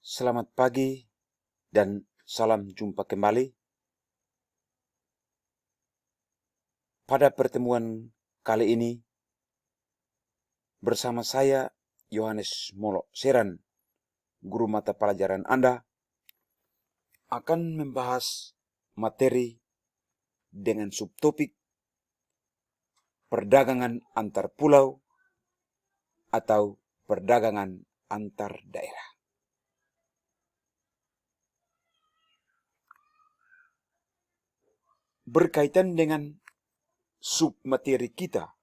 Selamat pagi dan salam jumpa kembali. Pada pertemuan kali ini bersama saya Yohanes Molo Seran, guru mata pelajaran Anda, akan membahas materi dengan subtopik perdagangan antar pulau atau perdagangan antar daerah. Berkaitan dengan submateri kita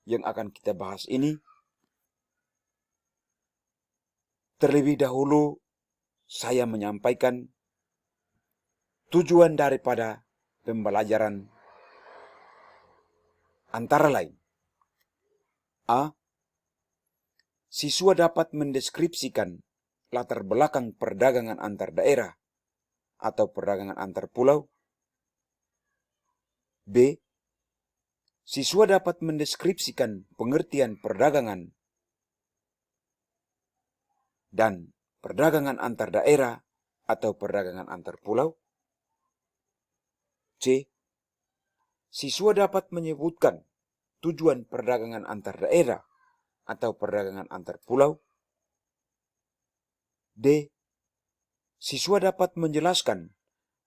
yang akan kita bahas ini, terlebih dahulu saya menyampaikan tujuan daripada pembelajaran antara lain: A. Siswa dapat mendeskripsikan latar belakang perdagangan antar daerah atau perdagangan antar pulau. B. Siswa dapat mendeskripsikan pengertian perdagangan dan perdagangan antar daerah atau perdagangan antar pulau. C. Siswa dapat menyebutkan tujuan perdagangan antar daerah atau perdagangan antar pulau. D. Siswa dapat menjelaskan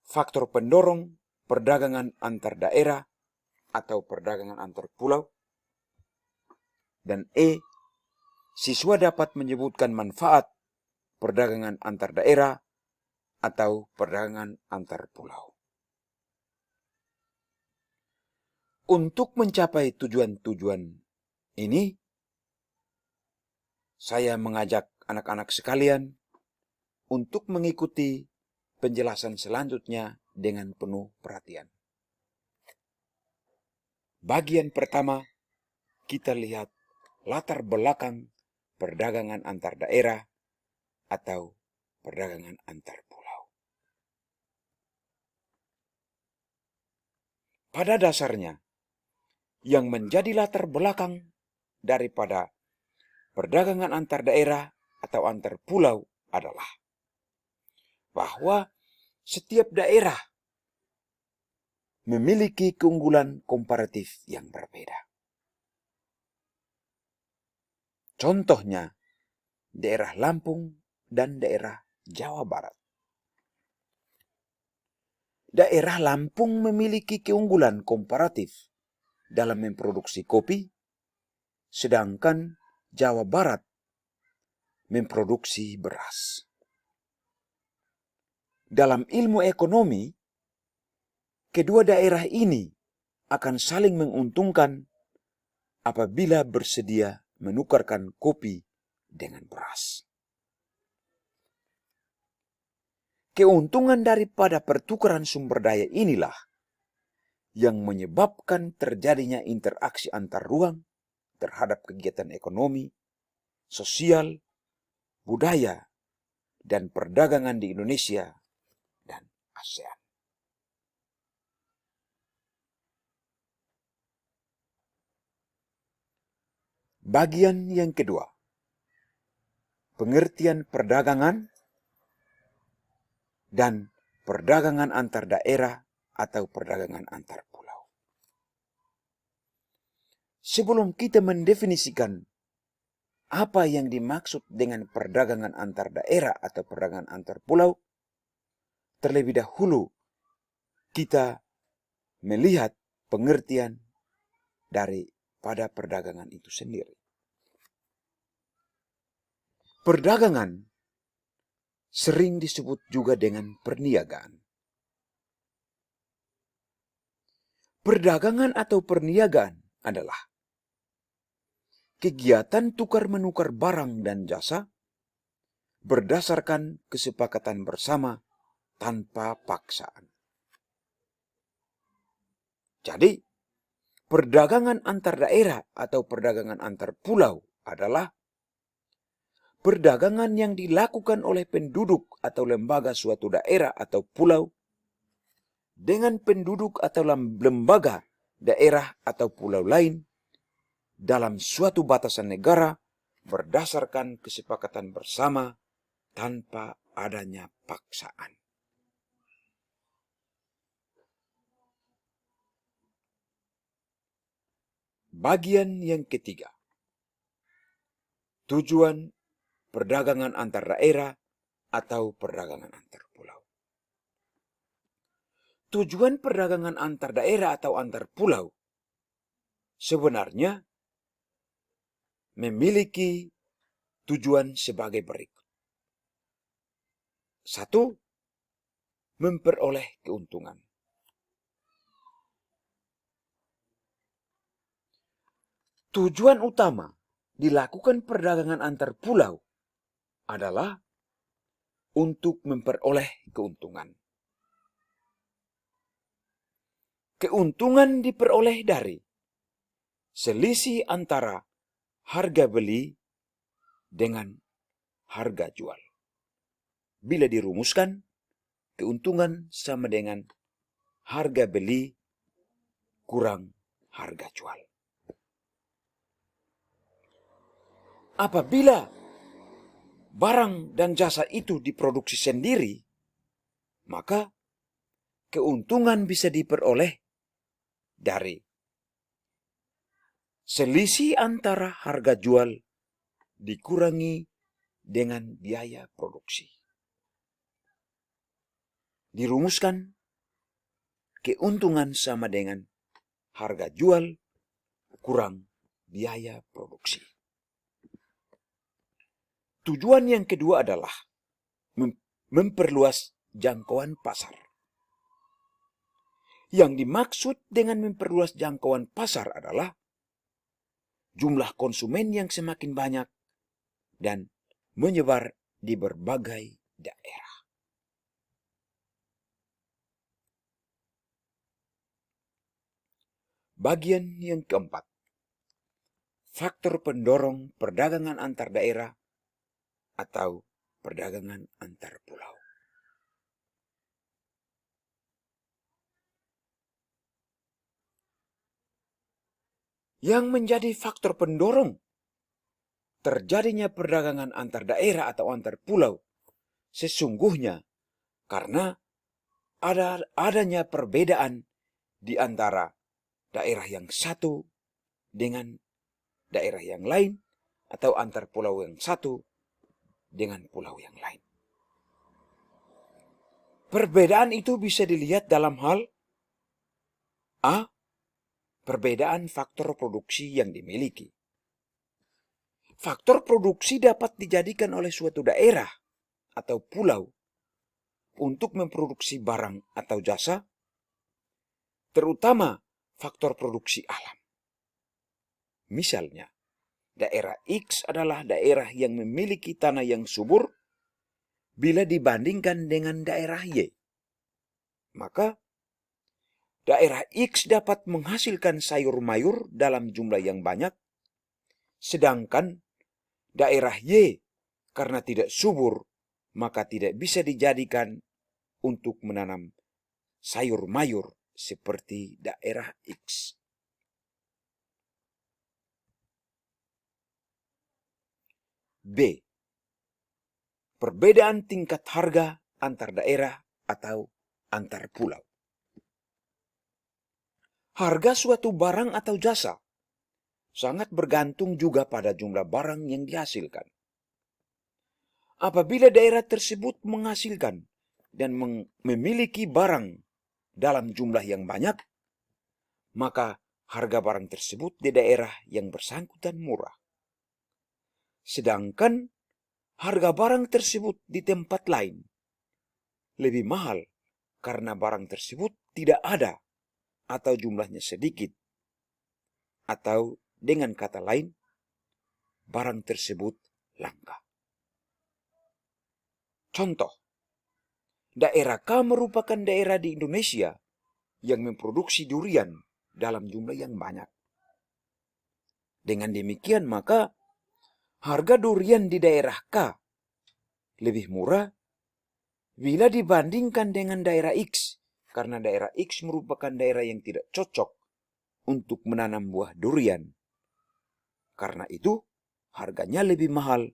faktor pendorong perdagangan antar daerah atau perdagangan antar pulau. Dan E. Siswa dapat menyebutkan manfaat perdagangan antar daerah atau perdagangan antar pulau. Untuk mencapai tujuan-tujuan ini, saya mengajak anak-anak sekalian untuk mengikuti penjelasan selanjutnya dengan penuh perhatian. Bagian pertama, kita lihat latar belakang perdagangan antar daerah atau perdagangan antar pulau. Pada dasarnya, yang menjadi latar belakang daripada perdagangan antar daerah atau antar pulau adalah bahwa setiap daerah memiliki keunggulan komparatif yang berbeda. Contohnya, daerah Lampung dan daerah Jawa Barat. Daerah Lampung memiliki keunggulan komparatif dalam memproduksi kopi, sedangkan Jawa Barat memproduksi beras. Dalam ilmu ekonomi, kedua daerah ini akan saling menguntungkan apabila bersedia menukarkan kopi dengan beras. Keuntungan daripada pertukaran sumber daya inilah yang menyebabkan terjadinya interaksi antar ruang terhadap kegiatan ekonomi, sosial, budaya, dan perdagangan di Indonesia dan ASEAN. Bagian yang kedua, pengertian perdagangan dan perdagangan antar daerah atau perdagangan antar pulau. Sebelum kita mendefinisikan apa yang dimaksud dengan perdagangan antar daerah atau perdagangan antar pulau, terlebih dahulu kita melihat pengertian daripada perdagangan itu sendiri. Perdagangan sering disebut juga dengan perniagaan. Perdagangan atau perniagaan adalah kegiatan tukar-menukar barang dan jasa berdasarkan kesepakatan bersama tanpa paksaan. Jadi, perdagangan antar daerah atau perdagangan antar pulau adalah perdagangan yang dilakukan oleh penduduk atau lembaga suatu daerah atau pulau dengan penduduk atau lembaga daerah atau pulau lain dalam suatu batasan negara berdasarkan kesepakatan bersama tanpa adanya paksaan. Bagian yang ketiga, tujuan perdagangan antar daerah atau perdagangan antar pulau. Tujuan perdagangan antar daerah atau antar pulau sebenarnya memiliki tujuan sebagai berikut. 1. Memperoleh keuntungan. Tujuan utama dilakukan perdagangan antar pulau adalah untuk memperoleh keuntungan. Keuntungan diperoleh dari selisih antara harga beli dengan harga jual. Bila dirumuskan, keuntungan sama dengan harga beli kurang harga jual. Apabila barang dan jasa itu diproduksi sendiri, maka keuntungan bisa diperoleh dari selisih antara harga jual dikurangi dengan biaya produksi. Dirumuskan, keuntungan sama dengan harga jual kurang biaya produksi. Tujuan yang kedua adalah memperluas jangkauan pasar. Yang dimaksud dengan memperluas jangkauan pasar adalah jumlah konsumen yang semakin banyak dan menyebar di berbagai daerah. Bagian yang keempat, faktor pendorong perdagangan antar daerah atau perdagangan antar pulau. Yang menjadi faktor pendorong terjadinya perdagangan antar daerah atau antar pulau sesungguhnya karena adanya perbedaan di antara daerah yang satu dengan daerah yang lain atau antar pulau yang satu dengan pulau yang lain. Perbedaan itu bisa dilihat dalam hal A. Perbedaan faktor produksi yang dimiliki. Faktor produksi dapat dijadikan oleh suatu daerah atau pulau untuk memproduksi barang atau jasa, terutama faktor produksi alam. Misalnya, daerah X adalah daerah yang memiliki tanah yang subur bila dibandingkan dengan daerah Y. Maka, daerah X dapat menghasilkan sayur mayur dalam jumlah yang banyak, sedangkan daerah Y karena tidak subur, maka tidak bisa dijadikan untuk menanam sayur mayur seperti daerah X. B. Perbedaan tingkat harga antar daerah atau antar pulau. Harga suatu barang atau jasa sangat bergantung juga pada jumlah barang yang dihasilkan. Apabila daerah tersebut menghasilkan dan memiliki barang dalam jumlah yang banyak, maka harga barang tersebut di daerah yang bersangkutan murah. Sedangkan harga barang tersebut di tempat lain lebih mahal karena barang tersebut tidak ada atau jumlahnya sedikit. Atau dengan kata lain, barang tersebut langka. Contoh, daerah K merupakan daerah di Indonesia yang memproduksi durian dalam jumlah yang banyak. Dengan demikian maka harga durian di daerah K lebih murah bila dibandingkan dengan daerah X, karena daerah X merupakan daerah yang tidak cocok untuk menanam buah durian. Karena itu, harganya lebih mahal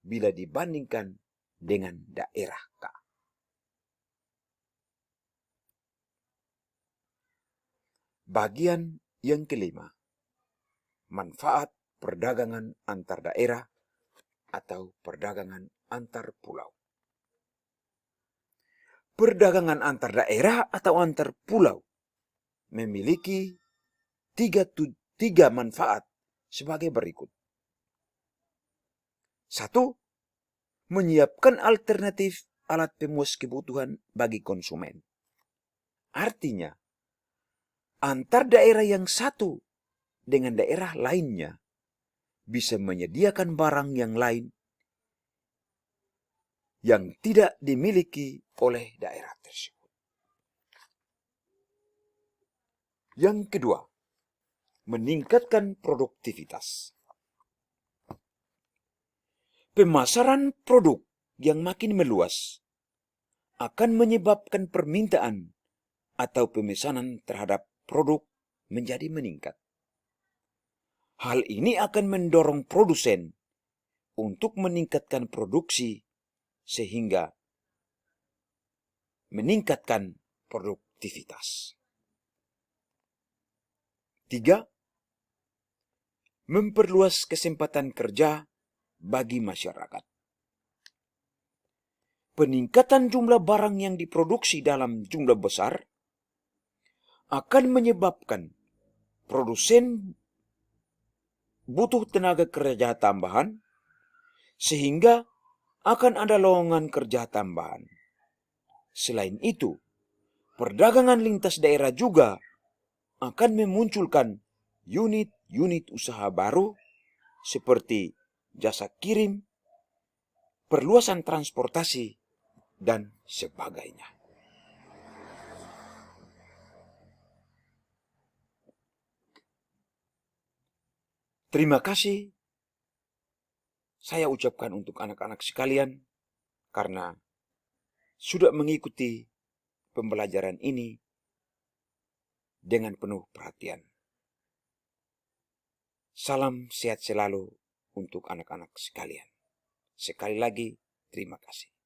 bila dibandingkan dengan daerah K. Bagian yang kelima, manfaat perdagangan antar daerah atau perdagangan antar pulau. Perdagangan antar daerah atau antar pulau memiliki tiga manfaat sebagai berikut. 1. Menyiapkan alternatif alat pemuas kebutuhan bagi konsumen. Artinya, antar daerah yang satu dengan daerah lainnya bisa menyediakan barang yang lain yang tidak dimiliki oleh daerah tersebut. Yang kedua, meningkatkan produktivitas. Pemasaran produk yang makin meluas akan menyebabkan permintaan atau pemesanan terhadap produk menjadi meningkat. Hal ini akan mendorong produsen untuk meningkatkan produksi sehingga meningkatkan produktivitas. 3. Memperluas kesempatan kerja bagi masyarakat. Peningkatan jumlah barang yang diproduksi dalam jumlah besar akan menyebabkan produsen butuh tenaga kerja tambahan, sehingga akan ada lowongan kerja tambahan. Selain itu, perdagangan lintas daerah juga akan memunculkan unit-unit usaha baru seperti jasa kirim, perluasan transportasi, dan sebagainya. Terima kasih saya ucapkan untuk anak-anak sekalian karena sudah mengikuti pembelajaran ini dengan penuh perhatian. Salam sehat selalu untuk anak-anak sekalian. Sekali lagi, terima kasih.